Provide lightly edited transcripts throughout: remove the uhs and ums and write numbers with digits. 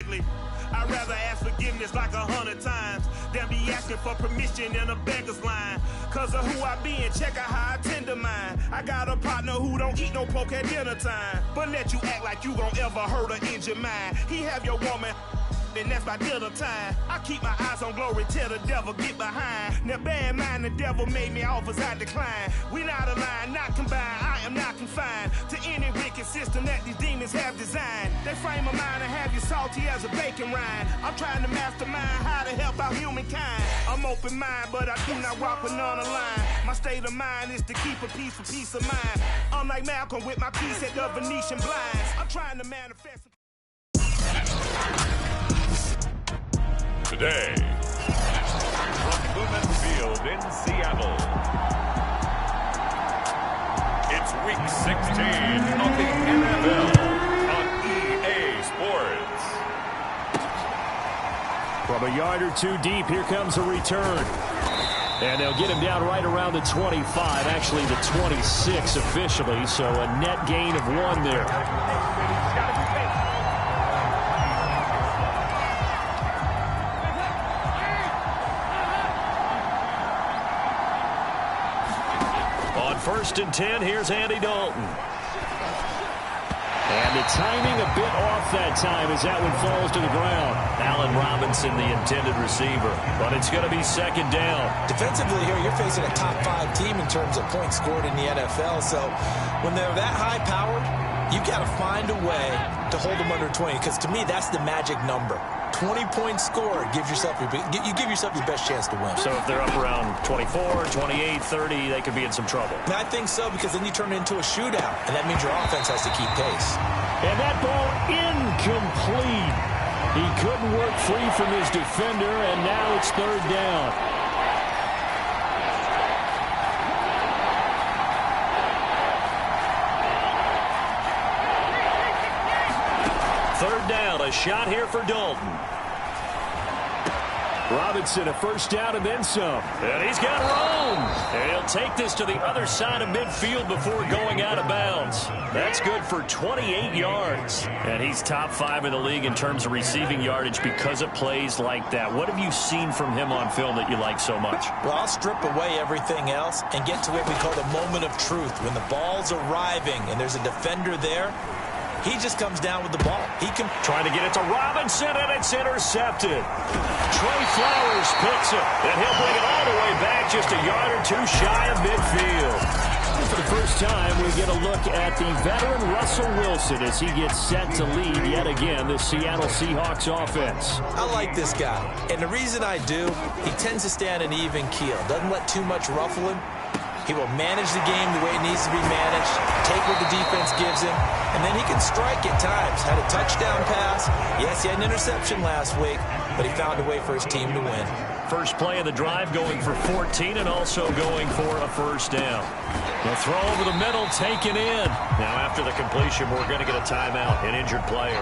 lately. I'd rather ask forgiveness like 100 times than be asking for permission in a beggar's line. Cause of who I be and check out how I tend to mine. I got a partner who don't eat no pork at dinner time, but let you act like you gon' ever hurt or injure mine. He have your woman, and that's by dinner time. I keep my eyes on glory till the devil get behind. Now bear in mind the devil made me offers I decline. We not aligned, not combined, I am not confined to any wicked system that these demons have designed. They frame a mind and have you salty as a bacon rind. I'm trying to mastermind how to help out humankind. I'm open mind, but I do not rock with none aligned. My state of mind is to keep a peace for peace of mind. Unlike Malcolm with my piece at the Venetian blinds. I'm trying to manifest. Today, from Lumen Field in Seattle, it's Week 16 of the NFL on EA Sports. From a yard or two deep, here comes a return. And they'll get him down right around the 25, actually the 26 officially, so a net gain of 1 there. First and 10, here's Andy Dalton. And the timing a bit off that time as that one falls to the ground. Allen Robinson, the intended receiver. But it's going to be second down. Defensively here, you're facing a top 5 team in terms of points scored in the NFL. So when they're that high powered, you got to find a way to hold them under 20. Because to me, that's the magic number. 20 points scored, you give yourself your best chance to win. So if they're up around 24, 28, 30, they could be in some trouble. And I think so, because then you turn it into a shootout, and that means your offense has to keep pace. And that ball incomplete. He couldn't work free from his defender, and now it's third down. Third down, a shot here for Dalton. Robinson, a first down and then some. And he's got room. And he'll take this to the other side of midfield before going out of bounds. That's good for 28 yards. And he's top 5 in the league in terms of receiving yardage because of plays like that. What have you seen from him on film that you like so much? Well, I'll strip away everything else and get to what we call the moment of truth. When the ball's arriving and there's a defender there, he just comes down with the ball. He can try to get it to Robinson, and it's intercepted. Trey Flowers picks it, and he'll bring it all the way back just a yard or 2 shy of midfield. For the first time, we get a look at the veteran Russell Wilson as he gets set to lead yet again the Seattle Seahawks offense. I like this guy, and the reason I do, he tends to stay on an even keel. Doesn't let too much ruffle him. He will manage the game the way it needs to be managed, take what the defense gives him, and then he can strike at times. Had a touchdown pass. Yes, he had an interception last week, but he found a way for his team to win. First play of the drive going for 14 and also going for a first down. The throw over the middle taken in. Now after the completion, we're going to get a timeout, an injured player.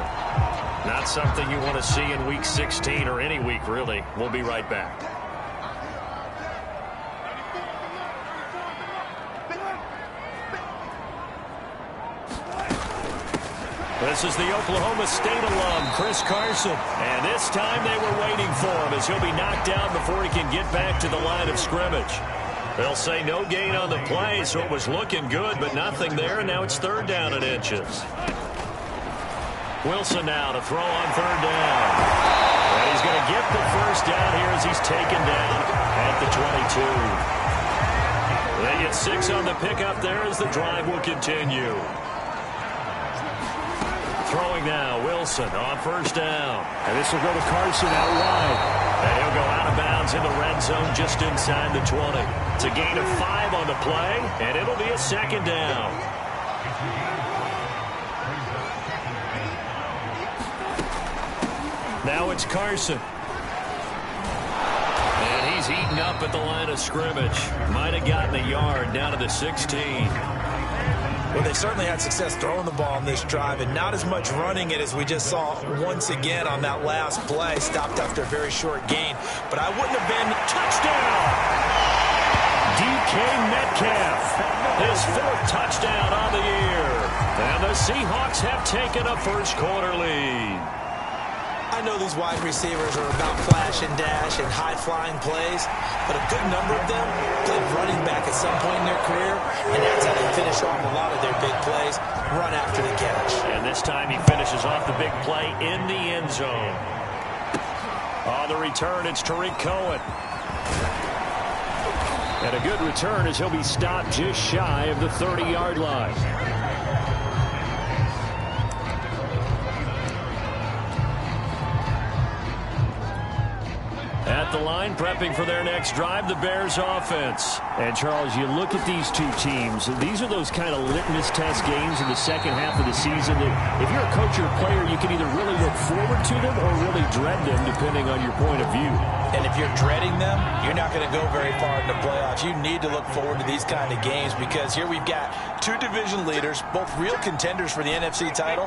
Not something you want to see in Week 16 or any week, really. We'll be right back. This is the Oklahoma State alum, Chris Carson. And this time they were waiting for him as he'll be knocked down before he can get back to the line of scrimmage. They'll say no gain on the play, so it was looking good, but nothing there, and now it's third down and inches. Wilson now to throw on third down. And he's going to get the first down here as he's taken down at the 22. They get 6 on the pickup there as the drive will continue. Throwing now, Wilson on first down. And this will go to Carson out wide. And he'll go out of bounds in the red zone just inside the 20. It's a gain of 5 on the play, and it'll be a second down. Now it's Carson. And he's eaten up at the line of scrimmage. Might have gotten a yard down to the 16. Well, they certainly had success throwing the ball on this drive, and not as much running it as we just saw once again on that last play. Stopped after a very short gain, but I wouldn't have been. Touchdown! DK Metcalf, his 4th touchdown on the year. And the Seahawks have taken a first quarter lead. I know these wide receivers are about flash and dash and high-flying plays, but a good number of them played running back at some point in their career, and that's how they finish off a lot of their big plays, run after the catch. And this time he finishes off the big play in the end zone. On the return, it's Tariq Cohen. And a good return as he'll be stopped just shy of the 30-yard line. At the line, prepping for their next drive, the Bears offense. And, Charles, you look at these two teams. These are those kind of litmus test games in the second half of the season that if you're a coach or a player, you can either really look forward to them or really dread them, depending on your point of view. And if you're dreading them, you're not going to go very far in the playoffs. You need to look forward to these kind of games because here we've got two division leaders, both real contenders for the NFC title.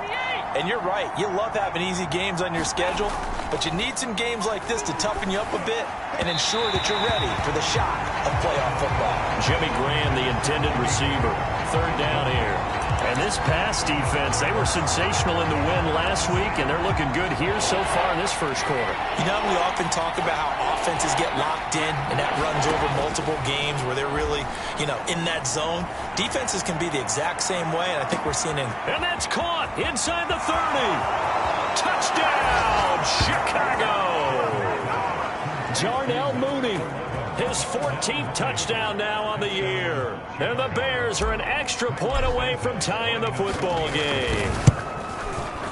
And you're right, you love having easy games on your schedule, but you need some games like this to toughen you up a bit and ensure that you're ready for the shock of playoff football. Jimmy Graham, the intended receiver. Third down here. And this pass defense, they were sensational in the win last week, and they're looking good here so far in this first quarter. You know, we often talk about how offenses get locked in, and that runs over multiple games where they're really, in that zone. Defenses can be the exact same way, and I think we're seeing it. And that's caught inside the 30. Touchdown, Chicago! Darnell Mooney. His 14th touchdown now on the year. And the Bears are an extra point away from tying the football game.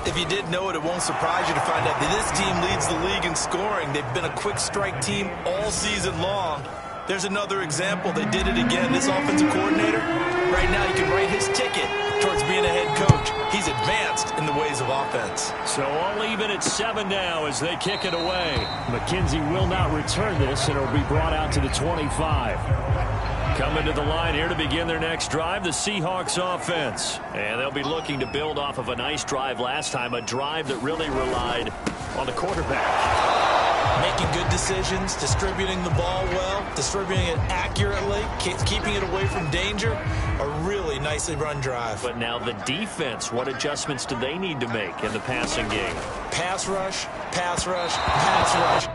If you didn't know it, it won't surprise you to find out that this team leads the league in scoring. They've been a quick strike team all season long. There's another example. They did it again. This offensive coordinator, right now, he can write his ticket towards being a head coach. He's advanced in the ways of offense. So all even at 7 now as they kick it away. McKenzie will not return this, and it'll be brought out to the 25. Coming to the line here to begin their next drive, the Seahawks offense. And they'll be looking to build off of a nice drive last time, a drive that really relied on the quarterback. Making good decisions, distributing the ball well, distributing it accurately, keeping it away from danger. A really nicely run drive. But now the defense, what adjustments do they need to make in the passing game? Pass rush, pass rush, pass rush.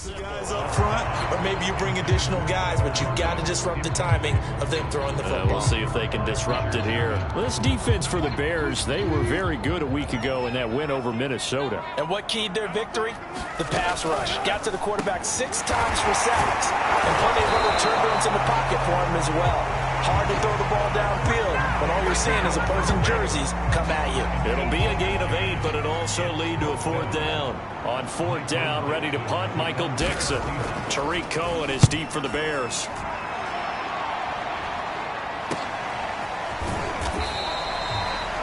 The guys up front, or maybe you bring additional guys, but you've got to disrupt the timing of them throwing the football. We'll see if they can disrupt it here. Well, this defense for the Bears, they were very good a week ago in that win over Minnesota. And what keyed their victory? The pass rush. Got to the quarterback 6 times for sacks, and plenty of other turbulence in the pocket for him as well. Hard to throw the ball downfield when all you're seeing is opposing jerseys come at you. It'll be a gain of 8, but it'll also lead to a 4th down. On 4th down, ready to punt, Michael Dixon. Tariq Cohen is deep for the Bears.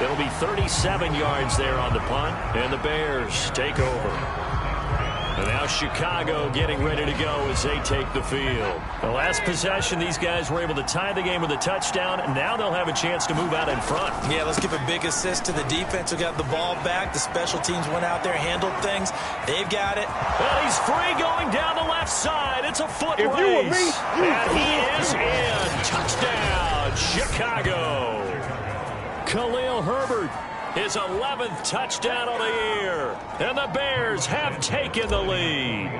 It'll be 37 yards there on the punt, and the Bears take over. And now Chicago getting ready to go as they take the field. The last possession, these guys were able to tie the game with a touchdown, and now they'll have a chance to move out in front. Yeah, let's give a big assist to the defense who got the ball back. The special teams went out there, handled things. They've got it. Well, he's free going down the left side. It's a foot race. You were me, and he is in. Touchdown, Chicago. Khalil Herbert. His 11th touchdown of the year. And the Bears have taken the lead.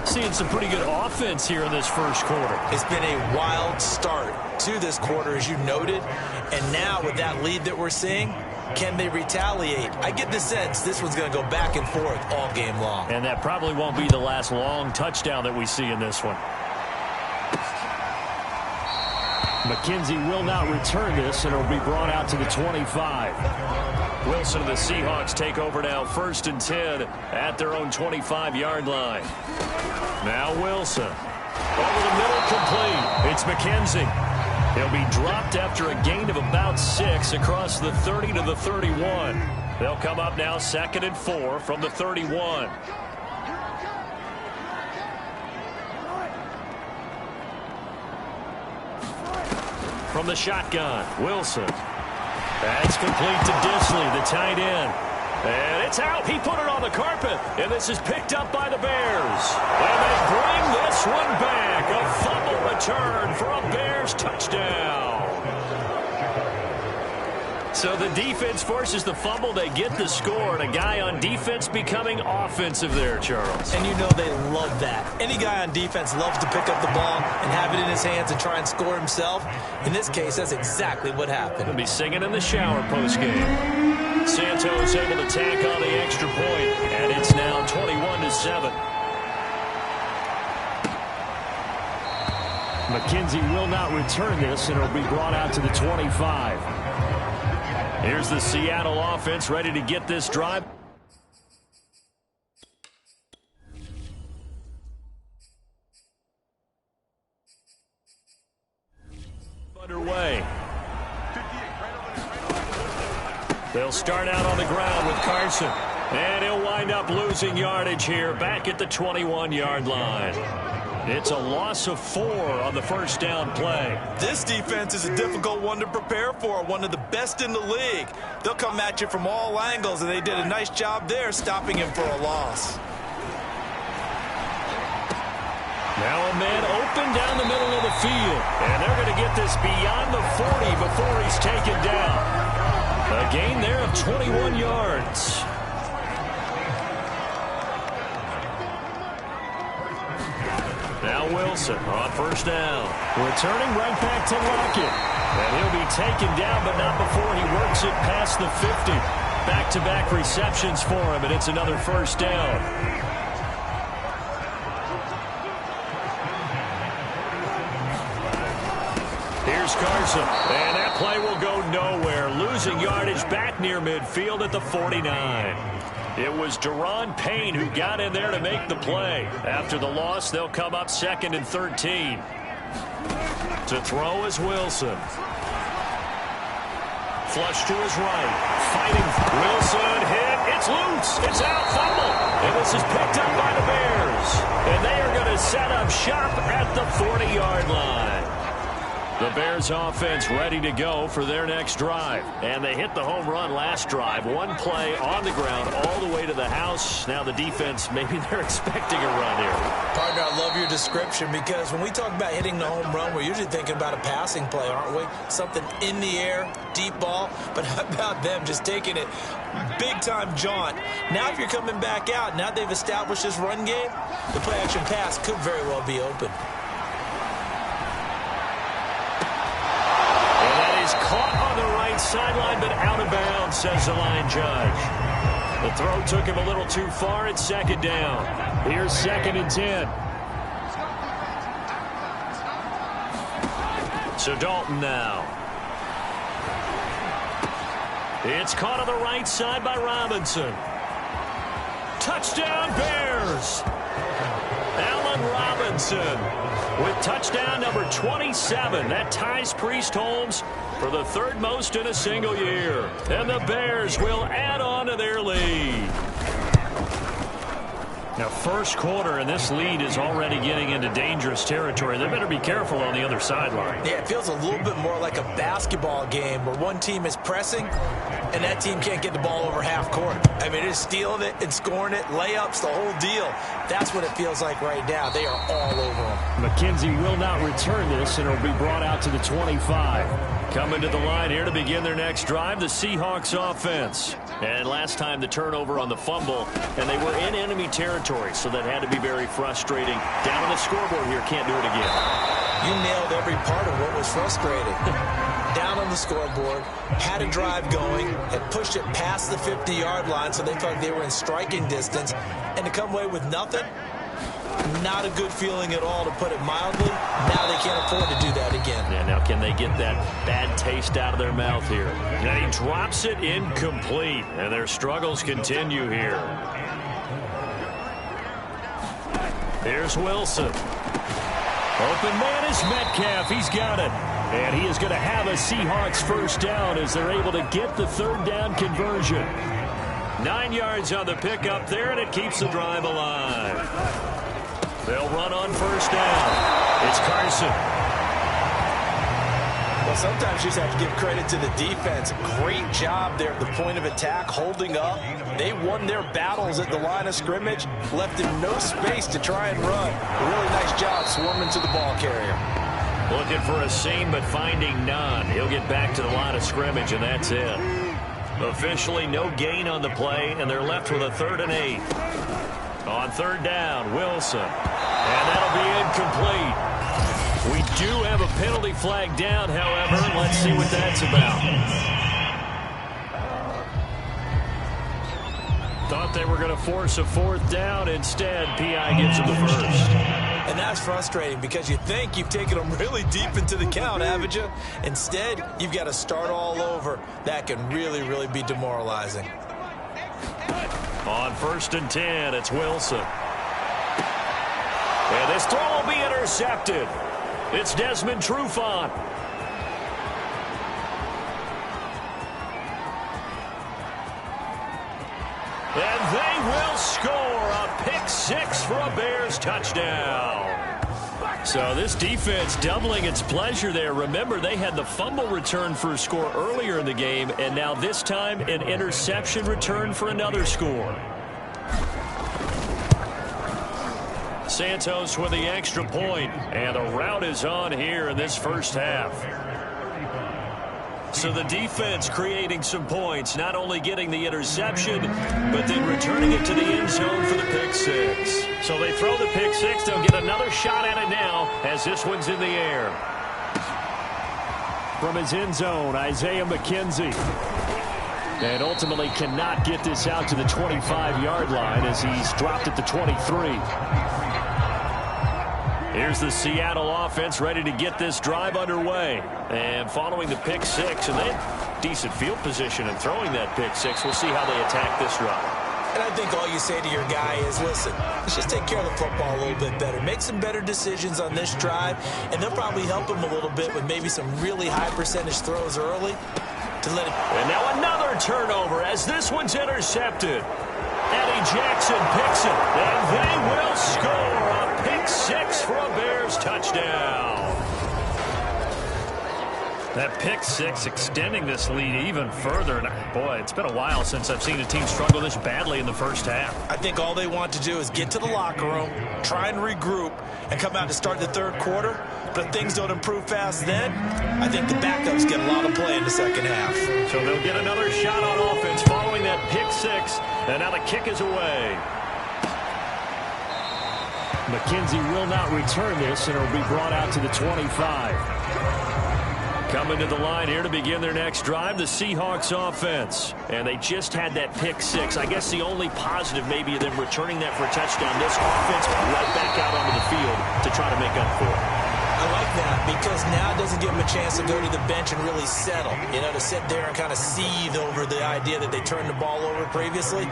Seeing some pretty good offense here in this first quarter. It's been a wild start to this quarter, as you noted. And now with that lead that we're seeing, can they retaliate? I get the sense this one's going to go back and forth all game long. And that probably won't be the last long touchdown that we see in this one. McKenzie will not return this, and it'll be brought out to the 25. Wilson and the Seahawks take over now, 1st and 10 at their own 25-yard line. Now Wilson. Over the middle, complete. It's McKenzie. He'll be dropped after a gain of about 6 across the 30 to the 31. They'll come up now 2nd and 4 from the 31. From the shotgun, Wilson. That's complete to Disley, the tight end. And it's out. He put it on the carpet. And this is picked up by the Bears. And they bring this one back. A fumble return for a Bears touchdown. So the defense forces the fumble. They get the score. And a guy on defense becoming offensive there, Charles. And you know they love that. Any guy on defense loves to pick up the ball and have it in his hands and try and score himself. In this case, that's exactly what happened. He'll be singing in the shower postgame. Santos able to tack on the extra point, and it's now 21-7. McKenzie will not return this, and it'll be brought out to the 25. Here's the Seattle offense ready to get this drive. Underway. They'll start out on the ground with Carson. And he'll wind up losing yardage here back at the 21-yard line. It's a loss of 4 on the first down play. This defense is a difficult one to prepare for, one of the best in the league. They'll come at you from all angles, and they did a nice job there stopping him for a loss. Now a man open down the middle of the field. And they're going to get this beyond the 40 before he's taken down. A gain there of 21 yards. Now Wilson on first down. Returning right back to Lockett. And he'll be taken down, but not before he works it past the 50. Back-to-back receptions for him, and it's another first down. Here's Carson, and that play will go nowhere. Losing yardage back near midfield at the 49. It was Daron Payne who got in there to make the play. After the loss, they'll come up 2nd and 13. To throw is Wilson. Flush to his right. Fighting. Wilson hit. It's loose. It's out. Fumble. And this is picked up by the Bears. And they are going to set up shop at the 40-yard line. The Bears offense ready to go for their next drive. And they hit the home run last drive. One play on the ground all the way to the house. Now the defense, maybe they're expecting a run here. Partner, I love your description because when we talk about hitting the home run, we're usually thinking about a passing play, aren't we? Something in the air, deep ball. But how about them just taking it big-time jaunt? Now if you're coming back out, now they've established this run game, the play-action pass could very well be open. Caught on the right sideline, but out of bounds, says the line judge. The throw took him a little too far. It's 2nd down. Here's 2nd and 10. So Dalton now. It's caught on the right side by Robinson. Touchdown Bears! Allen Robinson with touchdown number 27. That ties Priest Holmes for the 3rd most in a single year. And the Bears will add on to their lead. Now, first quarter, and this lead is already getting into dangerous territory. They better be careful on the other sideline. Yeah, it feels a little bit more like a basketball game where one team is pressing and that team can't get the ball over half court. I mean, they're stealing it and scoring it, layups, the whole deal. That's what it feels like right now. They are all over them. McKenzie will not return this, and it'll be brought out to the 25. Coming to the line here to begin their next drive, the Seahawks offense. And last time the turnover on the fumble, and they were in enemy territory, so that had to be very frustrating. Down on the scoreboard here, can't do it again. You nailed every part of what was frustrating. Down on the scoreboard, had a drive going, had pushed it past the 50-yard line, so they thought they were in striking distance, and to come away with nothing, not a good feeling at all, to put it mildly. Now they can't afford to do that again. Yeah, now can they get that bad taste out of their mouth here? And he drops it incomplete, and their struggles continue here. Here's Wilson. Open man is Metcalf. He's got it. And he is going to have a Seahawks first down as they're able to get the 3rd down conversion. 9 yards on the pickup there, and it keeps the drive alive. They'll run on first down. It's Carson. Well, sometimes you just have to give credit to the defense. Great job there at the point of attack, holding up. They won their battles at the line of scrimmage, left him no space to try and run. A really nice job swarming to the ball carrier. Looking for a seam, but finding none. He'll get back to the line of scrimmage, and that's it. Officially no gain on the play, and they're left with a 3rd and 8. On 3rd down, Wilson. And that'll be incomplete. We do have a penalty flag down, however. Let's see what that's about. Thought they were going to force a 4th down. Instead, P.I. gives them the first. And that's frustrating because you think you've taken them really deep into the count, haven't you? Instead, you've got to start all over. That can really, really be demoralizing. On 1st and 10, it's Wilson. And this throw will be intercepted. It's Desmond Trufant. And they will score a pick 6 for a Bears touchdown. So this defense doubling its pleasure there. Remember, they had the fumble return for a score earlier in the game, and now this time an interception return for another score. Santos with the extra point, and the route is on here in this first half. So the defense creating some points, not only getting the interception, but then returning it to the end zone for the pick 6. So they throw the pick 6. They'll get another shot at it now as this one's in the air. From his end zone, Isaiah McKenzie. And ultimately cannot get this out to the 25-yard line as he's dropped at the 23. Here's the Seattle offense ready to get this drive underway. And following the pick 6, and they had decent field position in throwing that pick 6. We'll see how they attack this drive. And I think all you say to your guy is, listen, let's just take care of the football a little bit better. Make some better decisions on this drive, and they'll probably help him a little bit with maybe some really high percentage throws early to let it. And now another turnover as this one's intercepted. Eddie Jackson picks it, and they will score a pick 6 for a Bears touchdown. That pick 6 extending this lead even further. And boy, it's been a while since I've seen a team struggle this badly in the first half. I think all they want to do is get to the locker room, try and regroup, and come out to start the 3rd quarter. But if things don't improve fast then, I think the backups get a lot of play in the second half. So they'll get another shot on offense following that pick 6. And now the kick is away. McKenzie will not return this, and it'll be brought out to the 25. Coming to the line here to begin their next drive, the Seahawks offense. And they just had that pick 6. I guess the only positive maybe of them returning that for a touchdown. This offense right back out onto the field to try to make up for it. I like that because now it doesn't give them a chance to go to the bench and really settle. You know, to sit there and kind of seethe over the idea that they turned the ball over previously.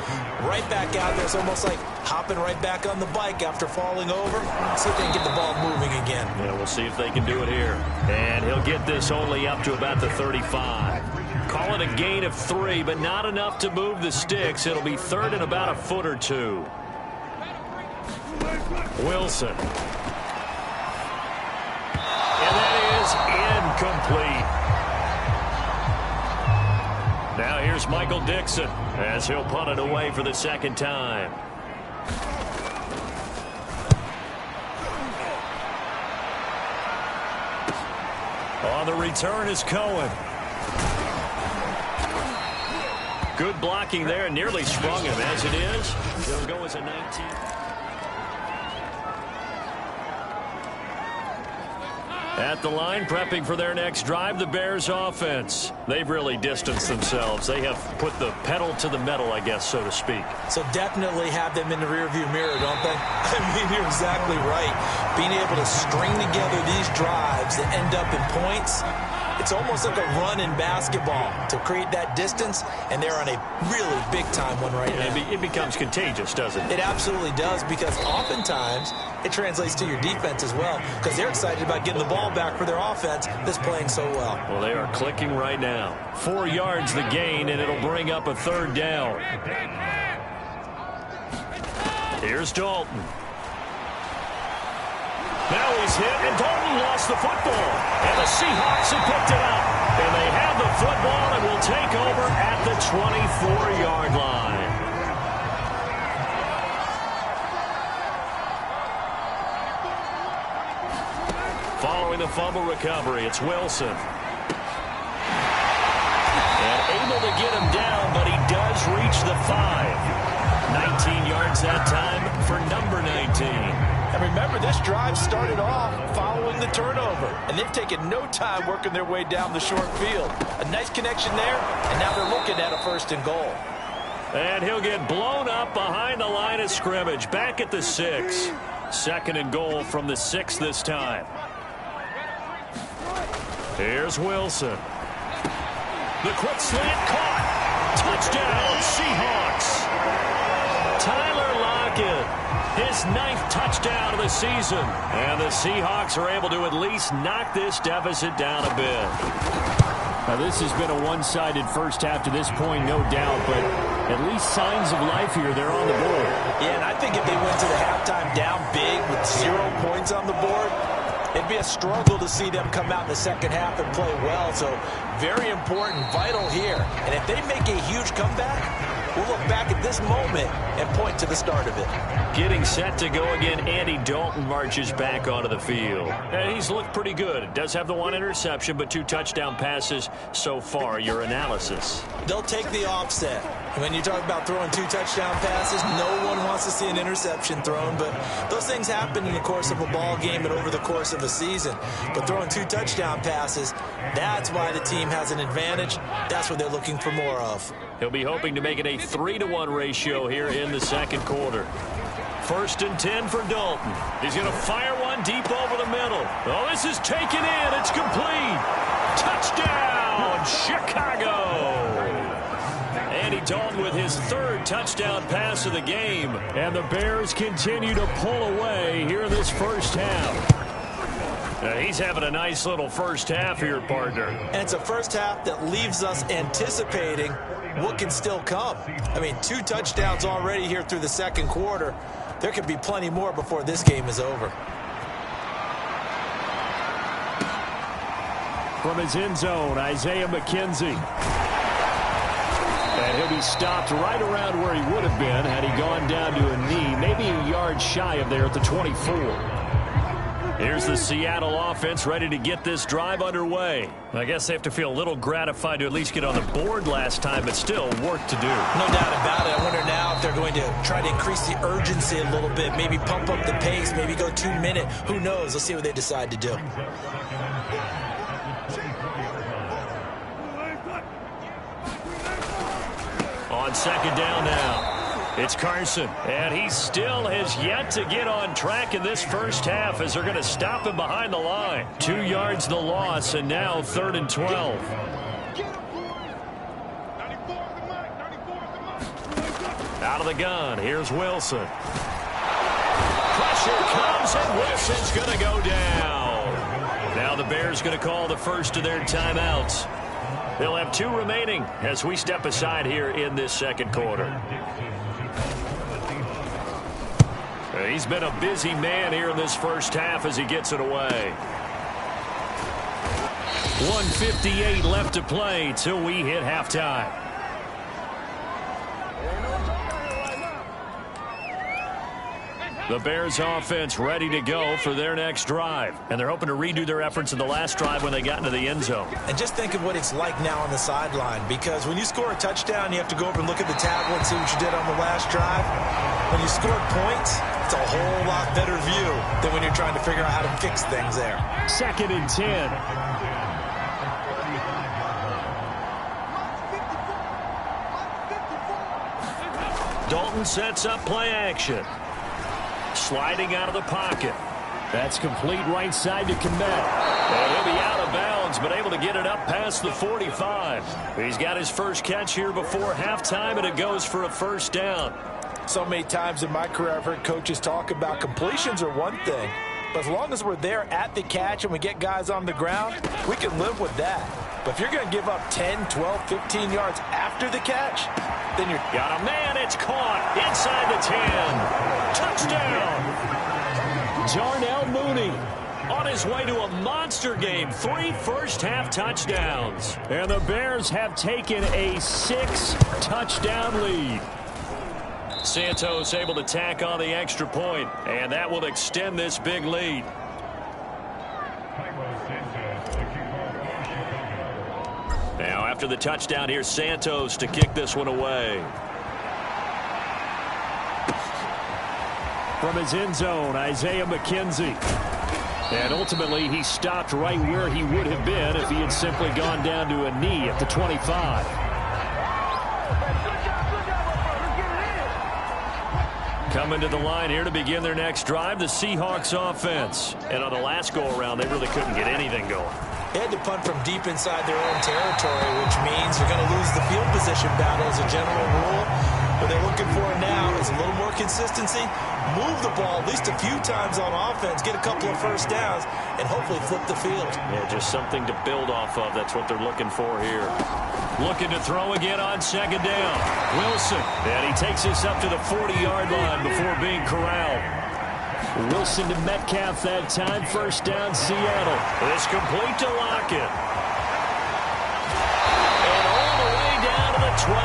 Right back out there. It's almost like hopping right back on the bike after falling over. See if they can get the ball moving again. Yeah, we'll see if they can do it here. And he'll get this only up to about the 35. Call it a gain of 3, but not enough to move the sticks. It'll be 3rd and about a foot or 2. Wilson. And that is incomplete. Now here's Michael Dixon as he'll punt it away for the 2nd time. On the return is Cohen. Good blocking there and nearly sprung him. As it is, he'll go as a 19. At the line, prepping for their next drive, the Bears offense. They've really distanced themselves. They have put the pedal to the metal, I guess, so to speak. So definitely have them in the rearview mirror, don't they? I mean, you're exactly right. Being able to string together these drives that end up in points, it's almost like a run in basketball to create that distance, and they're on a really big-time one right now. It becomes contagious, doesn't it? It absolutely does, because oftentimes it translates to your defense as well, because they're excited about getting the ball back for their offense that's playing so well. Well, they are clicking right now. 4 yards the gain, and it'll bring up a 3rd down. Here's Dalton. Now he's hit, and Dalton lost the football. And the Seahawks have picked it up. And they have the football and will take over at the 24-yard line. Following the fumble recovery, it's Wilson. And able to get him down, but he does reach the 5. 19 yards that time for number 19. And remember, this drive started off following the turnover, and they've taken no time working their way down the short field. A nice connection there, and now they're looking at a 1st and goal. And he'll get blown up behind the line of scrimmage, back at the 6. 2nd and goal from the 6 this time. Here's Wilson. The quick slant caught. Touchdown, Seahawks. Tyler Lockett, his 9th touchdown of the season. And the Seahawks are able to at least knock this deficit down a bit. Now, this has been a one-sided first half to this point, no doubt, but at least signs of life here. They're on the board. Yeah, and I think if they went to the halftime down big with 0 points on the board, it'd be a struggle to see them come out in the second half and play well. So very important, vital here. And if they make a huge comeback, we'll look back at this moment and point to the start of it. Getting set to go again, Andy Dalton marches back onto the field. And he's looked pretty good. Does have the 1 interception, but 2 touchdown passes so far. Your analysis? They'll take the offset. When you talk about throwing 2 touchdown passes, no one wants to see an interception thrown, but those things happen in the course of a ball game and over the course of a season. But throwing 2 touchdown passes, that's why the team has an advantage. That's what they're looking for more of. He'll be hoping to make it a 3-to-1 ratio here in the second quarter. 1st and 10 for Dalton. He's going to fire one deep over the middle. Oh, this is taken in. It's complete. Touchdown, Chicago. Andy Dalton with his 3rd touchdown pass of the game. And the Bears continue to pull away here in this first half. He's having a nice little first half here, partner. And it's a first half that leaves us anticipating what can still come. I mean, 2 touchdowns already here through the second quarter. There could be plenty more before this game is over. From his end zone, Isaiah McKenzie. And he'll be stopped right around where he would have been had he gone down to a knee, maybe a yard shy of there at the 24. Here's the Seattle offense ready to get this drive underway. I guess they have to feel a little gratified to at least get on the board last time, but still work to do. No doubt about it. I wonder now if they're going to try to increase the urgency a little bit, maybe pump up the pace, maybe go 2-minute. Who knows? Let's see what they decide to do. On 2nd down now. It's Carson, and he still has yet to get on track in this first half as they're going to stop him behind the line. 2 yards the loss, and now 3rd and 12. Out of the gun, here's Wilson. Pressure comes, and Wilson's going to go down. Now the Bears going to call the first of their timeouts. They'll have 2 remaining as we step aside here in this second quarter. He's been a busy man here in this first half as he gets it away. 1:58 left to play till we hit halftime. The Bears offense ready to go for their next drive. And they're hoping to redo their efforts in the last drive when they got into the end zone. And just think of what it's like now on the sideline, because when you score a touchdown, you have to go over and look at the tablet and see what you did on the last drive. When you scored points, it's a whole lot better view than when you're trying to figure out how to fix things there. 2nd and 10. Dalton sets up play action. Sliding out of the pocket. That's complete right side to Kmet. And he'll be out of bounds, but able to get it up past the 45. He's got his first catch here before halftime, and it goes for a first down. So many times in my career I've heard coaches talk about completions are one thing, but as long as we're there at the catch and we get guys on the ground, we can live with that. But if you're going to give up 10, 12, 15 yards after the catch, then you're... Got a man, it's caught inside the 10. Touchdown. Darnell Mooney on his way to a monster game. 3 first-half touchdowns. And the Bears have taken a 6-touchdown lead. Santos able to tack on the extra point, and that will extend this big lead. Now after the touchdown, here's Santos to kick this one away. From his end zone, Isaiah McKenzie. And ultimately, he stopped right where he would have been if he had simply gone down to a knee at the 25. Coming to the line here to begin their next drive, the Seahawks offense. And on the last go-around, they really couldn't get anything going. They had to punt from deep inside their own territory, which means they're going to lose the field position battle as a general rule. What they're looking for now is a little more consistency, move the ball at least a few times on offense, get a couple of first downs, and hopefully flip the field. Yeah, just something to build off of. That's what they're looking for here. Looking to throw again on second down. Wilson, and he takes this up to the 40-yard line before being corralled. Wilson to Metcalf that time. First down, Seattle. This complete to Lockett. And all the way down to the 12.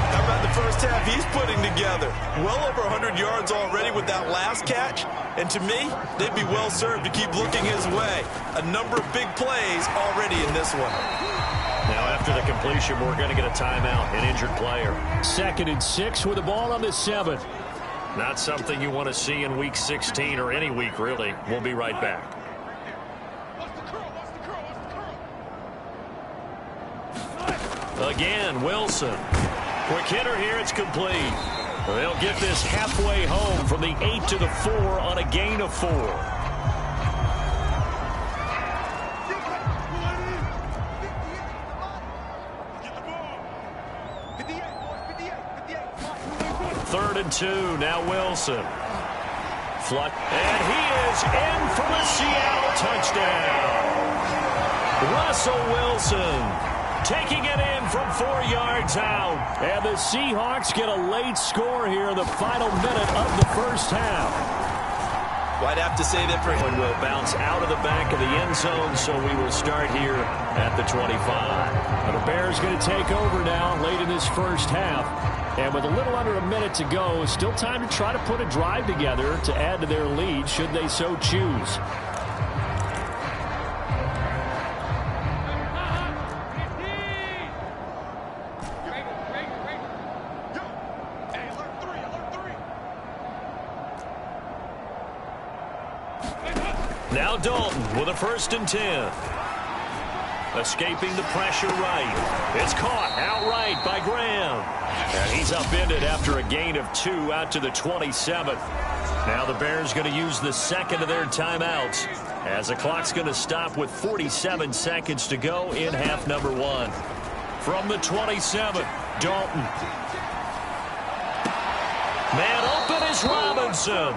How about the first half he's putting together? Well over 100 yards already with that last catch. And to me, they'd be well served to keep looking his way. A number of big plays already in this one. Now after the completion, we're going to get a timeout, an injured player. 2nd and 6 with the ball on the 7. Not something you want to see in week 16 or any week, really. We'll be right back. Again, Wilson. Quick hitter here, it's complete. They'll get this halfway home from the 8 to the 4 on a gain of 4. Third and 2, now Wilson. Fluck, and he is in for the Seattle touchdown. Russell Wilson taking it in from 4 yards out. And the Seahawks get a late score here in the final minute of the first half. Well, I'd have to say that One will bounce out of the back of the end zone, so we will start here at the 25. Now the Bears going to take over now late in this first half. And with a little under a minute to go, still time to try to put a drive together to add to their lead should they so choose. Now Dalton with a 1st and 10. Escaping the pressure right. It's caught outright by Graham. And he's upended after a gain of 2 out to the 27th. Now the Bears going to use the second of their timeouts as the clock's going to stop with 47 seconds to go in half number 1. From the 27, Dalton. Man open is Robinson.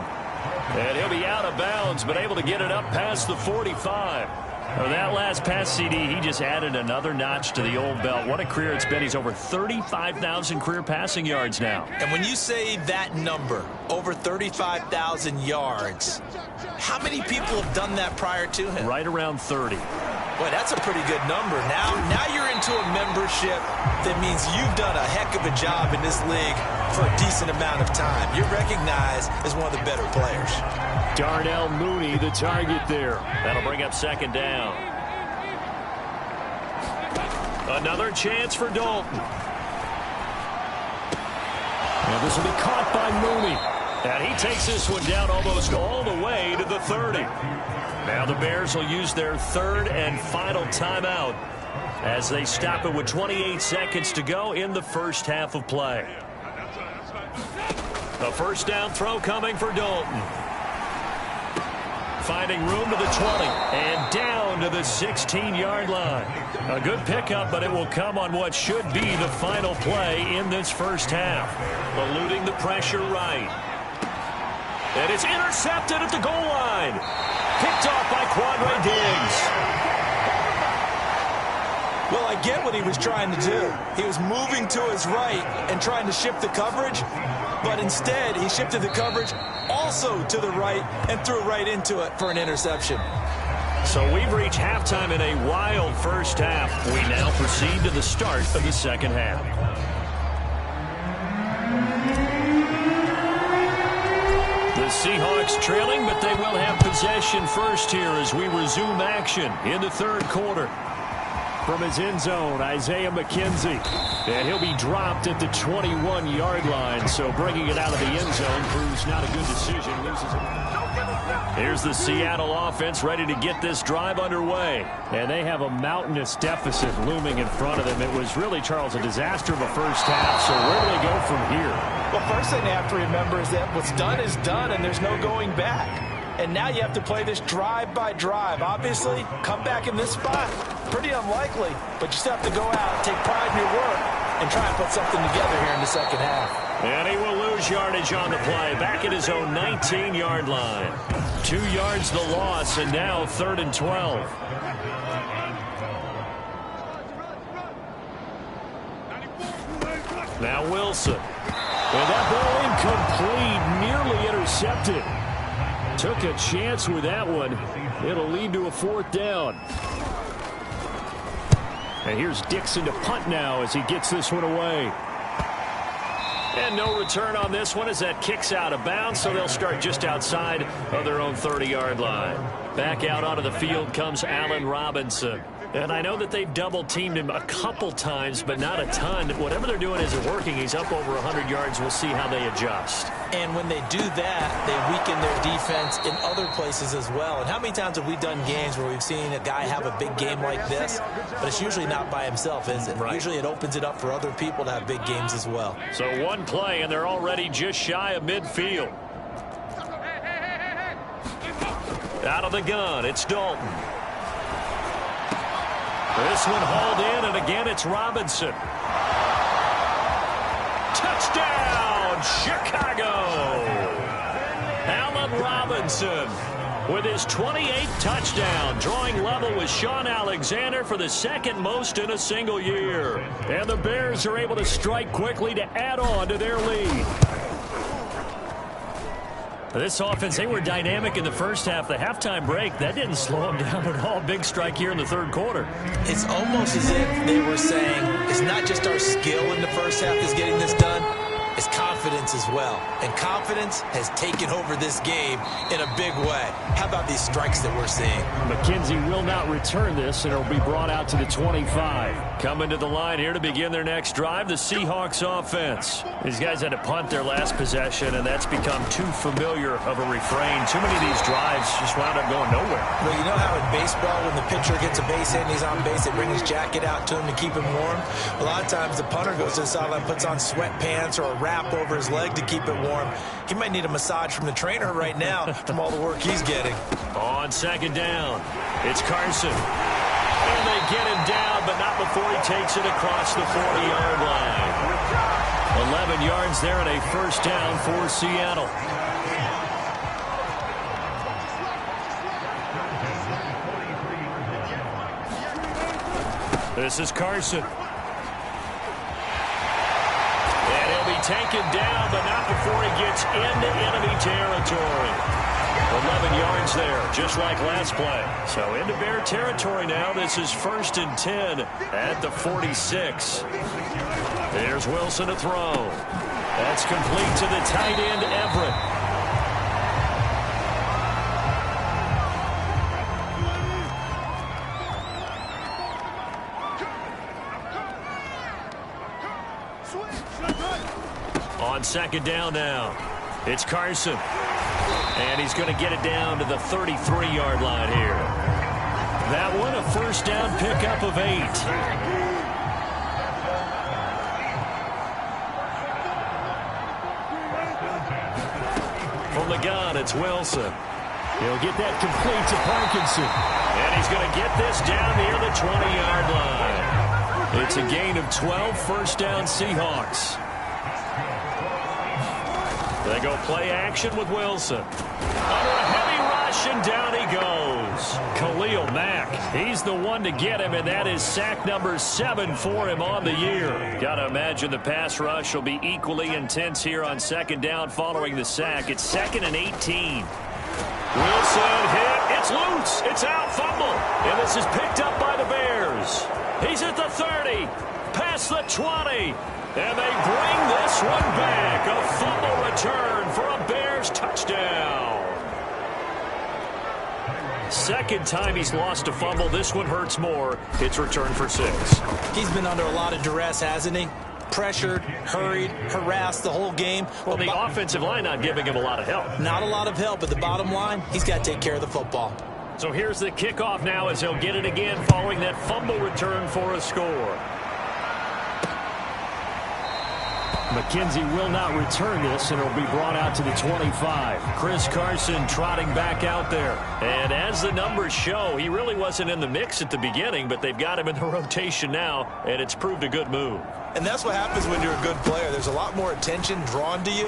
And he'll be out of bounds, but able to get it up past the 45. That last pass, CD, he just added another notch to the old belt. What a career it's been. He's over 35,000 career passing yards now. And when you say that number, over 35,000 yards, how many people have done that prior to him? Right around 30. Boy, that's a pretty good number. Now you're into a membership that means you've done a heck of a job in this league for a decent amount of time. You're recognized as one of the better players. Darnell Mooney, the target there. That'll bring up second down. Another chance for Dalton. Now this will be caught by Mooney. And he takes this one down almost all the way to the 30. Now the Bears will use their 3rd and final timeout as they stop it with 28 seconds to go in the first half of play. A first down throw coming for Dalton. Finding room to the 20 and down to the 16-yard line. A good pickup, but it will come on what should be the final play in this first half. Eluding the pressure right. And it's intercepted at the goal line. Picked off by Quandre Diggs. Well, I get what he was trying to do. He was moving to his right and trying to shift the coverage. but instead he shifted the coverage also to the right and threw right into it for an interception. So we've reached halftime in a wild first half. We now proceed to the start of the second half. The Seahawks trailing, but they will have possession first here as we resume action in the third quarter. From his end zone, Isaiah McKenzie. And he'll be dropped at the 21-yard line. So bringing it out of the end zone proves not a good decision. Loses it. Here's the Seattle offense ready to get this drive underway. And they have a mountainous deficit looming in front of them. It was really, Charles, a disaster of a first half. So where do they go from here? Well, first thing they have to remember is that what's done is done, and there's no going back. And now you have to play this drive by drive. Obviously, come back in this spot, pretty unlikely. But you still have to go out, take pride in your work, and try and put something together here in the second half. And he will lose yardage on the play, back at his own 19-yard line. 2 yards the loss, and now 3rd and 12. Now Wilson. And that ball incomplete, nearly intercepted. Took a chance with that one. It'll lead to a 4th down. And here's Dixon to punt now as he gets this one away. And no return on this one as that kicks out of bounds, so they'll start just outside of their own 30-yard line. Back out onto the field comes Allen Robinson. And I know that they've double-teamed him a couple times, but not a ton. Whatever they're doing isn't working. He's up over 100 yards. We'll see how they adjust. And when they do that, they weaken their defense in other places as well. And how many times have we done games where we've seen a guy have a big game like this, but it's usually not by himself, is it? Right. Usually it opens it up for other people to have big games as well. So one play, and they're already just shy of midfield. Out of the gun, it's Dalton. This one hauled in, and again it's Robinson. Touchdown, Chicago! Allen Robinson with his 28th touchdown, drawing level with Sean Alexander for the second most in a single year. And the Bears are able to strike quickly to add on to their lead. This offense, they were dynamic in the first half. The halftime break, that didn't slow them down at all. Big strike here in the third quarter. It's almost as if they were saying, it's not just our skill in the first half that's getting this done, it's confidence as well. And confidence has taken over this game in a big way. How about these strikes that we're seeing? McKenzie will not return this, and it'll be brought out to the 25. Coming to the line here to begin their next drive, the Seahawks offense. These guys had to punt their last possession, and that's become too familiar of a refrain. Too many of these drives just wound up going nowhere. Well, you know how in baseball, when the pitcher gets a base hit and he's on base, they bring his jacket out to him to keep him warm? A lot of times the punter goes to the sideline, puts on sweatpants or a wrap over his leg to keep it warm. He might need a massage from the trainer right now from all the work he's getting. On second down, it's Carson. And they get him down, but not before he takes it across the 40-yard line. 11 yards there and a first down for Seattle. This is Carson. And he'll be taken down, but not before he gets into enemy territory. 11 yards there, just like last play. So into Bear territory now. This is 1st and 10 at the 46. There's Wilson to throw. That's complete to the tight end, Everett. On second down now, it's Carson. And he's going to get it down to the 33-yard line here. That one, a first down pickup of 8. From the gun, it's Wilson. He'll get that complete to Parkinson. And he's going to get this down near the 20-yard line. It's a gain of 12, first down Seahawks. They go play action with Wilson. Under a heavy rush, and down he goes. Khalil Mack. He's the one to get him, and that is sack number 7 for him on the year. Got to imagine the pass rush will be equally intense here on second down following the sack. It's 2nd and 18. Wilson hit. It's loose. It's out. Fumble. And this is picked up by the Bears. He's at the 30. Past the 20. And they bring this one back. A fumble return for a Bears touchdown. Second time he's lost a fumble. This one hurts more. It's returned for 6. He's been under a lot of duress, hasn't he? Pressured, hurried, harassed the whole game. Well, the offensive line not giving him a lot of help. Not a lot of help, but the bottom line, he's got to take care of the football. So here's the kickoff now as he'll get it again following that fumble return for a score. McKenzie will not return this, and it'll be brought out to the 25. Chris Carson trotting back out there. And as the numbers show, he really wasn't in the mix at the beginning, but they've got him in the rotation now, and it's proved a good move. And that's what happens when you're a good player. There's a lot more attention drawn to you,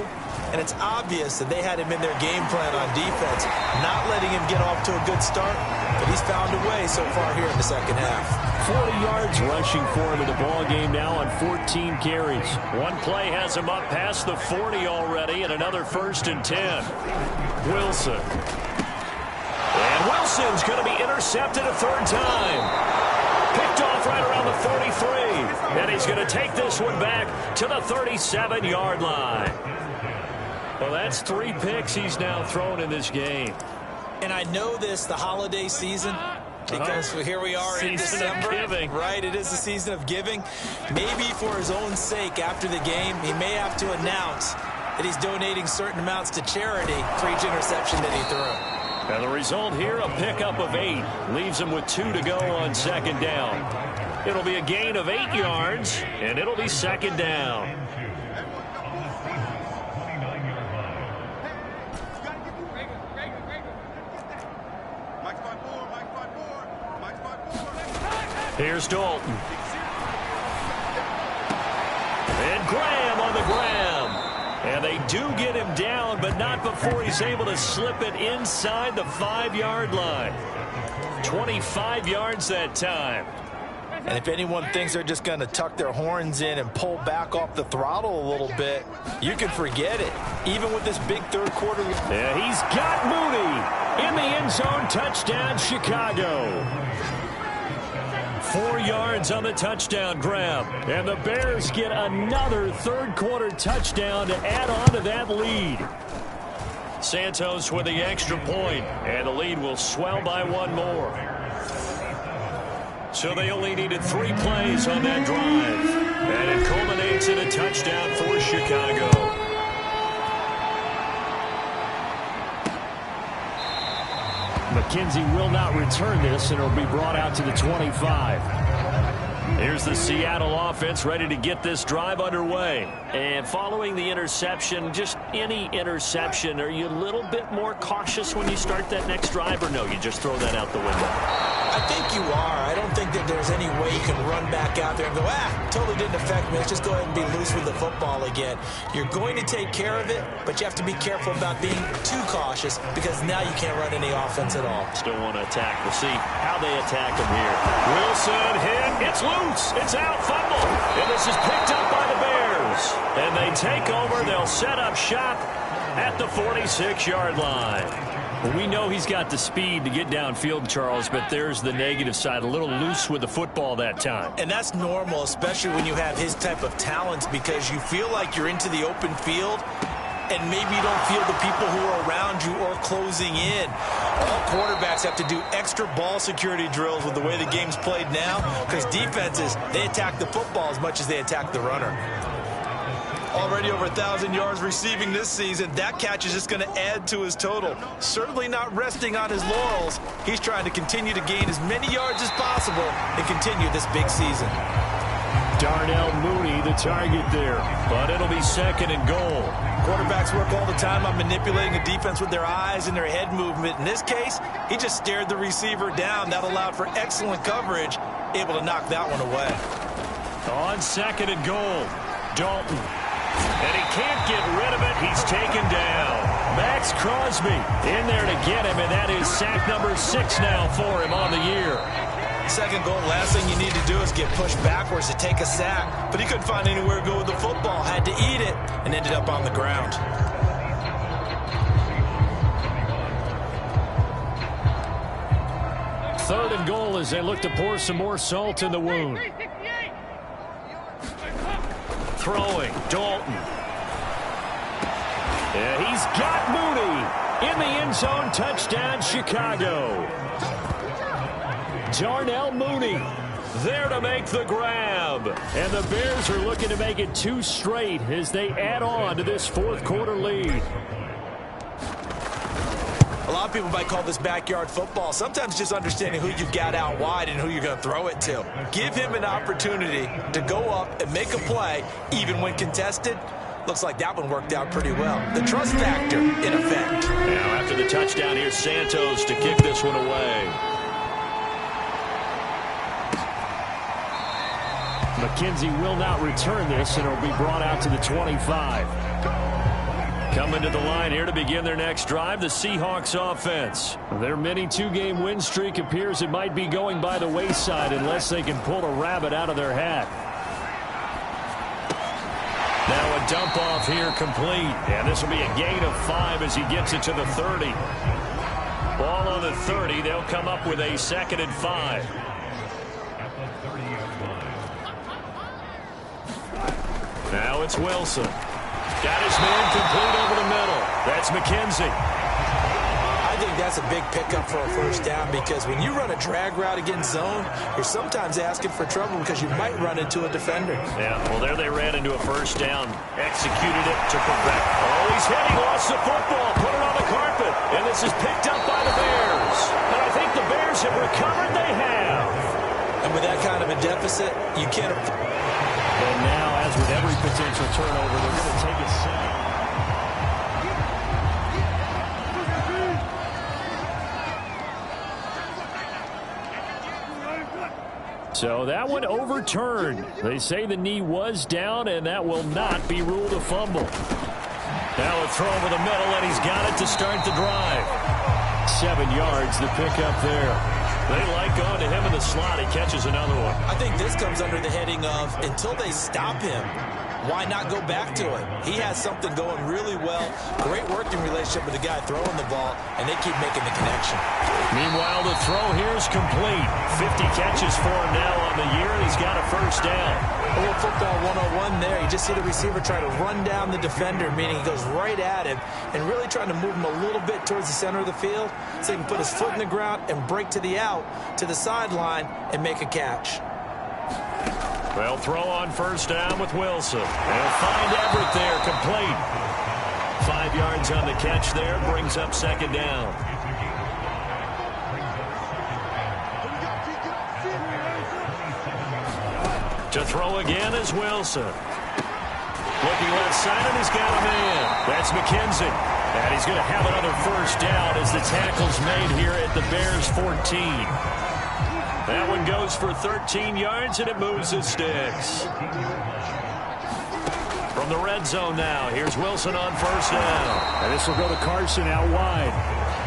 and it's obvious that they had him in their game plan on defense, not letting him get off to a good start, but he's found a way so far here in the second half. 40 yards rushing for him in the ball game now on 14 carries. One play has him up past the 40 already, and another 1st and 10. Wilson. And Wilson's going to be intercepted a 3rd time. Picked off right around the 43. And he's going to take this one back to the 37-yard line. Well, that's 3 picks he's now thrown in this game. And I know this, the holiday season, because here we are in December, right? It is the season of giving. Maybe for his own sake, after the game, he may have to announce that he's donating certain amounts to charity for each interception that he threw. And the result here, a pickup of 8. Leaves him with 2 to go on 2nd down. It'll be a gain of 8 yards, and it'll be 2nd down. Here's Dalton. And Graham on the grab. And they do get him down, but not before he's able to slip it inside the 5-yard line. 25 yards that time. And if anyone thinks they're just going to tuck their horns in and pull back off the throttle a little bit, you can forget it. Even with this big 3rd quarter. Yeah, he's got Mooney in the end zone. Touchdown, Chicago. 4 yards on the touchdown grab. And the Bears get another 3rd quarter touchdown to add on to that lead. Santos with the extra point, and the lead will swell by 1 more. So they only needed 3 plays on that drive. And it culminates in a touchdown for Chicago. McKenzie will not return this, and it'll be brought out to the 25. Here's the Seattle offense ready to get this drive underway. And following the interception, just any interception, are you a little bit more cautious when you start that next drive, or no, you just throw that out the window? I think you are. I don't think that there's any way you can run back out there and go, totally didn't affect me. Let's just go ahead and be loose with the football again. You're going to take care of it, but you have to be careful about being too cautious because now you can't run any offense at all. Still want to attack. We'll see how they attack him here. Wilson hit. It's loose. It's out. Fumble. And this is picked up by the Bears. And they take over. They'll set up shop at the 46-yard line. Well, we know he's got the speed to get downfield, Charles, but there's the negative side. A little loose with the football that time. And that's normal, especially when you have his type of talents, because you feel like you're into the open field and maybe you don't feel the people who are around you or closing in. All quarterbacks have to do extra ball security drills with the way the game's played now, because defenses, they attack the football as much as they attack the runner. Already over 1,000 yards receiving this season. That catch is just going to add to his total. Certainly not resting on his laurels. He's trying to continue to gain as many yards as possible and continue this big season. Darnell Mooney, the target there. But it'll be 2nd and goal. Quarterbacks work all the time on manipulating a defense with their eyes and their head movement. In this case, he just stared the receiver down. That allowed for excellent coverage, able to knock that one away. On 2nd and goal, Dalton. And he can't get rid of it. He's taken down. Max Crosby in there to get him, and that is sack number 6 now for him on the year. Second goal, last thing you need to do is get pushed backwards to take a sack. But he couldn't find anywhere to go with the football. Had to eat it and ended up on the ground. Third and goal as they look to pour some more salt in the wound. Throwing, Dalton. Yeah, he's got Mooney in the end zone. Touchdown, Chicago. Darnell Mooney there to make the grab. And the Bears are looking to make it 2 straight as they add on to this fourth quarter lead. A lot of people might call this backyard football. Sometimes just understanding who you've got out wide and who you're going to throw it to. Give him an opportunity to go up and make a play, even when contested. Looks like that one worked out pretty well. The trust factor in effect. Now after the touchdown, here's Santos to kick this one away. McKenzie will not return this, and it'll be brought out to the 25. Coming to the line here to begin their next drive, the Seahawks offense. Their mini 2-game win streak appears it might be going by the wayside unless they can pull a rabbit out of their hat. Now a dump off here complete. And this will be a gain of 5 as he gets it to the 30. Ball on the 30. They'll come up with a 2nd and 5. Now it's Wilson. Got his man complete over the middle. That's McKenzie. I think that's a big pickup for a first down because when you run a drag route against zone, you're sometimes asking for trouble because you might run into a defender. Yeah, well, there they ran into a first down. Executed it to perfect. Oh, he's hit. He lost the football. Put it on the carpet. And this is picked up by the Bears. And I think the Bears have recovered. They have. And with that kind of a deficit, you can't... And now, as with every potential turnover, they're going to take a sack. So that one overturned. They say the knee was down, and that will not be ruled a fumble. Now a throw over the middle, and he's got it to start the drive. 7 yards, the pickup there. They like going to him in the slot. He catches another one. I think this comes under the heading of until they stop him, why not go back to it? He has something going really well. Great working relationship with the guy throwing the ball, and they keep making the connection. Meanwhile, the throw here is complete. 50 catches for him now on the year, and he's got a first down. A little football 101 there. You just see the receiver try to run down the defender, meaning he goes right at him and really trying to move him a little bit towards the center of the field so he can put his foot in the ground and break to the out, to the sideline, and make a catch. Well, throw on first down with Wilson. They'll find Everett there, complete. 5 yards on the catch there, brings up second down. To throw again is Wilson. Looking left side, and he's got a man. That's McKenzie. And he's going to have another first down as the tackle's made here at the Bears 14. That one goes for 13 yards, and it moves his sticks. From the red zone now, here's Wilson on first down. And this will go to Carson out wide.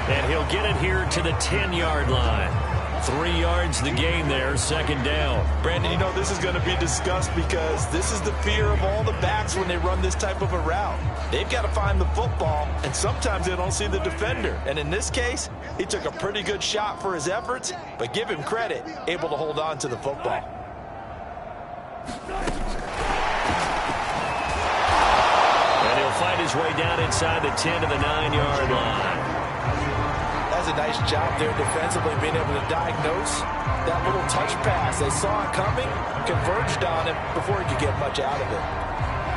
And he'll get it here to the 10-yard line. 3 yards the gain there, second down. Brandon, you know this is going to be discussed because this is the fear of all the backs when they run this type of a route. They've got to find the football, and sometimes they don't see the defender. And in this case, he took a pretty good shot for his efforts, but give him credit, able to hold on to the football. And he'll find his way down inside the 10 to the 9-yard line. A nice job there defensively, being able to diagnose that little touch pass. They saw it coming, converged on it before he could get much out of it.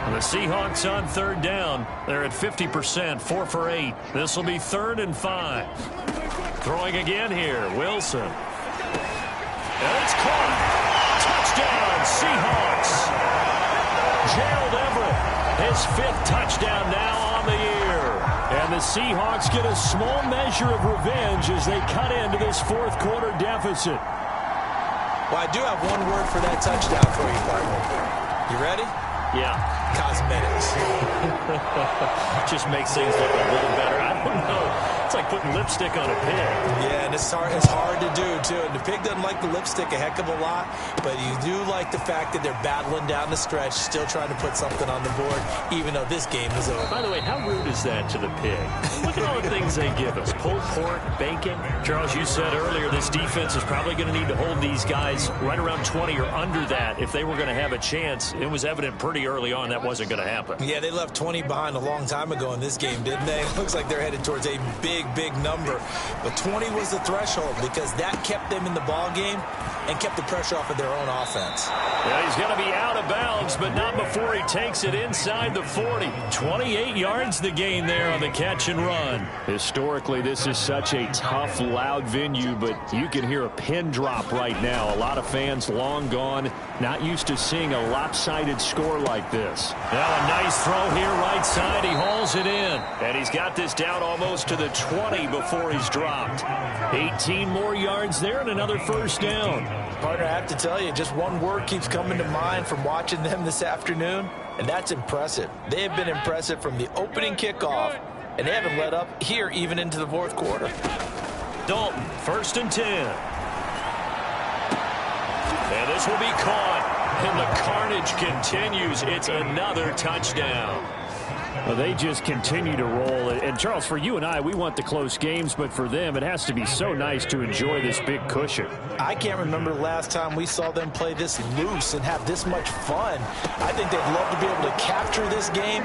And the Seahawks on third down. They're at 50%, 4 for 8. This will be 3rd and 5. Throwing again here, Wilson. And it's caught. Touchdown, Seahawks. Gerald Everett, his 5th touchdown now on the year. And the Seahawks get a small measure of revenge as they cut into this fourth quarter deficit. Well, I do have one word for that touchdown for you, partner. You ready? Yeah. Cosmetics. Just makes things look a little better. I don't know. It's like putting lipstick on a pig. Yeah, and it's hard to do, too. And the pig doesn't like the lipstick a heck of a lot, but you do like the fact that they're battling down the stretch, still trying to put something on the board, even though this game is over. By the way, how rude is that to the pig? Look at all the things they give us. Pulled pork, bacon. Charles, you said earlier this defense is probably going to need to hold these guys right around 20 or under that if they were going to have a chance. It was evident pretty early on that wasn't going to happen. Yeah, they left 20 behind a long time ago in this game, didn't they? It looks like they're headed towards a big number. But 20 was the threshold because that kept them in the ball game and kept the pressure off of their own offense. Yeah, he's going to be out of bounds, but not before he takes it inside the 40. 28 yards the gain there on the catch and run. Historically, this is such a tough, loud venue, but you can hear a pin drop right now. A lot of fans long gone, not used to seeing a lopsided score like this. Now a nice throw here right side. He hauls it in, and he's got this down almost to the 20 before he's dropped. 18 more yards there and another first down. Partner, I have to tell you, just one word keeps coming to mind from watching them this afternoon, and that's impressive. They have been impressive from the opening kickoff, and they haven't let up here even into the fourth quarter. Dalton, 1st and 10. And this will be caught, and the carnage continues. It's another touchdown. Well, they just continue to roll. And, Charles, for you and I, we want the close games, but for them, it has to be so nice to enjoy this big cushion. I can't remember the last time we saw them play this loose and have this much fun. I think they'd love to be able to capture this game,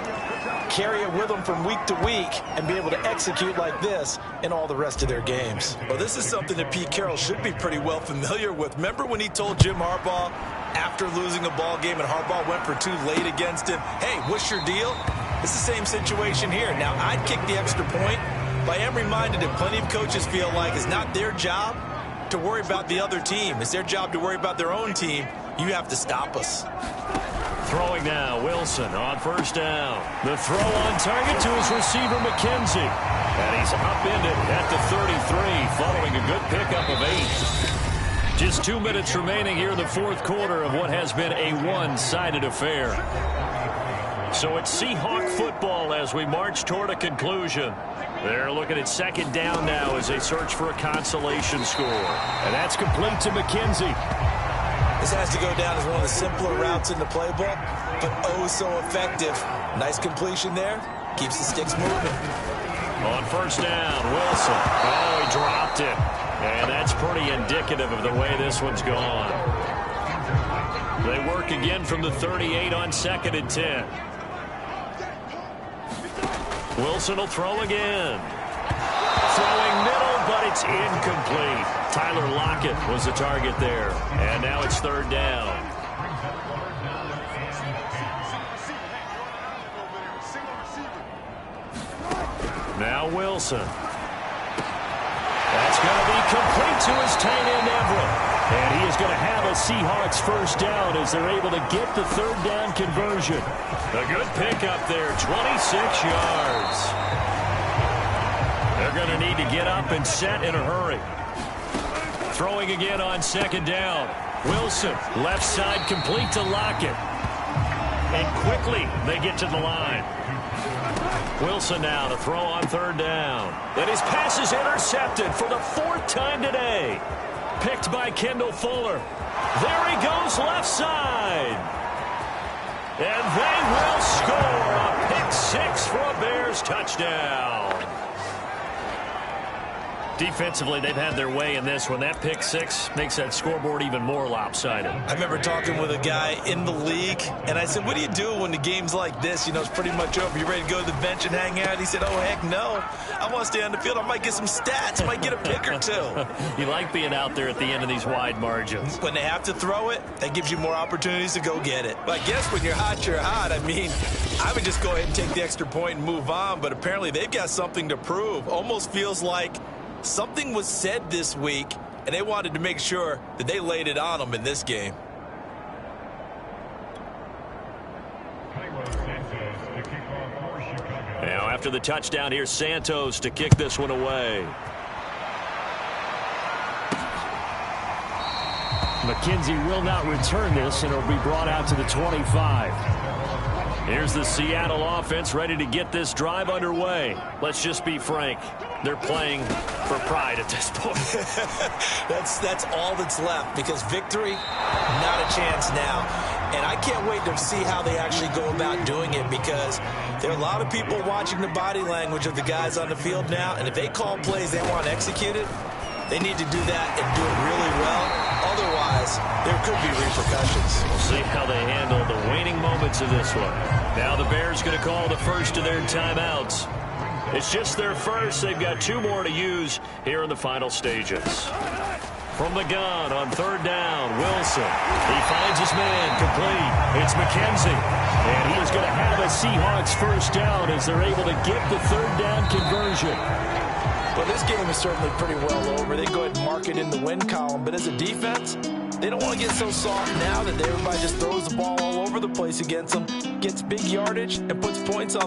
carry it with them from week to week, and be able to execute like this in all the rest of their games. Well, this is something that Pete Carroll should be pretty well familiar with. Remember when he told Jim Harbaugh after losing a ball game and Harbaugh went for 2 late against him, hey, what's your deal? It's the same situation here. Now, I'd kick the extra point, but I am reminded that plenty of coaches feel like it's not their job to worry about the other team. It's their job to worry about their own team. You have to stop us. Throwing now, Wilson on 1st down. The throw on target to his receiver, McKenzie. And he's upended at the 33, following a good pickup of 8. Just 2 minutes remaining here in the fourth quarter of what has been a one-sided affair. So it's Seahawk football as we march toward a conclusion. They're looking at 2nd down now as they search for a consolation score. And that's complete to McKenzie. This has to go down as one of the simpler routes in the playbook, but oh so effective. Nice completion there. Keeps the sticks moving. On 1st down, Wilson. Oh, he dropped it. And that's pretty indicative of the way this one's gone. They work again from the 38 on 2nd and 10. Wilson will throw again. Throwing middle, but it's incomplete. Tyler Lockett was the target there. And now it's 3rd down. Now Wilson. That's going to be complete to his tight end, Everett. And he is going to have a Seahawks 1st down as they're able to get the 3rd down conversion. A good pickup there, 26 yards. They're going to need to get up and set in a hurry. Throwing again on 2nd down. Wilson, left side complete to Lockett. And quickly they get to the line. Wilson now to throw on 3rd down. And his pass is intercepted for the 4th time today. Picked by Kendall Fuller. There he goes left side. And they will score a pick 6 for a Bears touchdown. Defensively, they've had their way in this one. That pick 6 makes that scoreboard even more lopsided. I remember talking with a guy in the league, and I said, what do you do when the game's like this? You know, it's pretty much over. You ready to go to the bench and hang out? He said, oh, heck no. I want to stay on the field. I might get some stats. I might get a pick or 2. You like being out there at the end of these wide margins. When they have to throw it, that gives you more opportunities to go get it. But I guess when you're hot, you're hot. I mean, I would just go ahead and take the extra point and move on, but apparently they've got something to prove. Almost feels like something was said this week, and they wanted to make sure that they laid it on them in this game. Now, after the touchdown, here's Santos to kick this one away. McKenzie will not return this, and it'll be brought out to the 25. Here's the Seattle offense ready to get this drive underway. Let's just be frank. They're playing for pride at this point. That's all that's left, because victory, not a chance now. And I can't wait to see how they actually go about doing it, because there are a lot of people watching the body language of the guys on the field now, and if they call plays they want executed, they need to do that and do it really well. Otherwise, there could be repercussions. We'll see how they handle the waning moments of this one. Now the Bears going to call the first of their timeouts. It's just their first. They've got 2 more to use here in the final stages. From the gun on 3rd down, Wilson. He finds his man complete. It's McKenzie. And he is going to have a Seahawks first down as they're able to get the 3rd down conversion. Well, this game is certainly pretty well over. They go ahead and mark it in the win column. But as a defense, they don't want to get so soft now that everybody just throws the ball all over the place against them, gets big yardage, and puts points on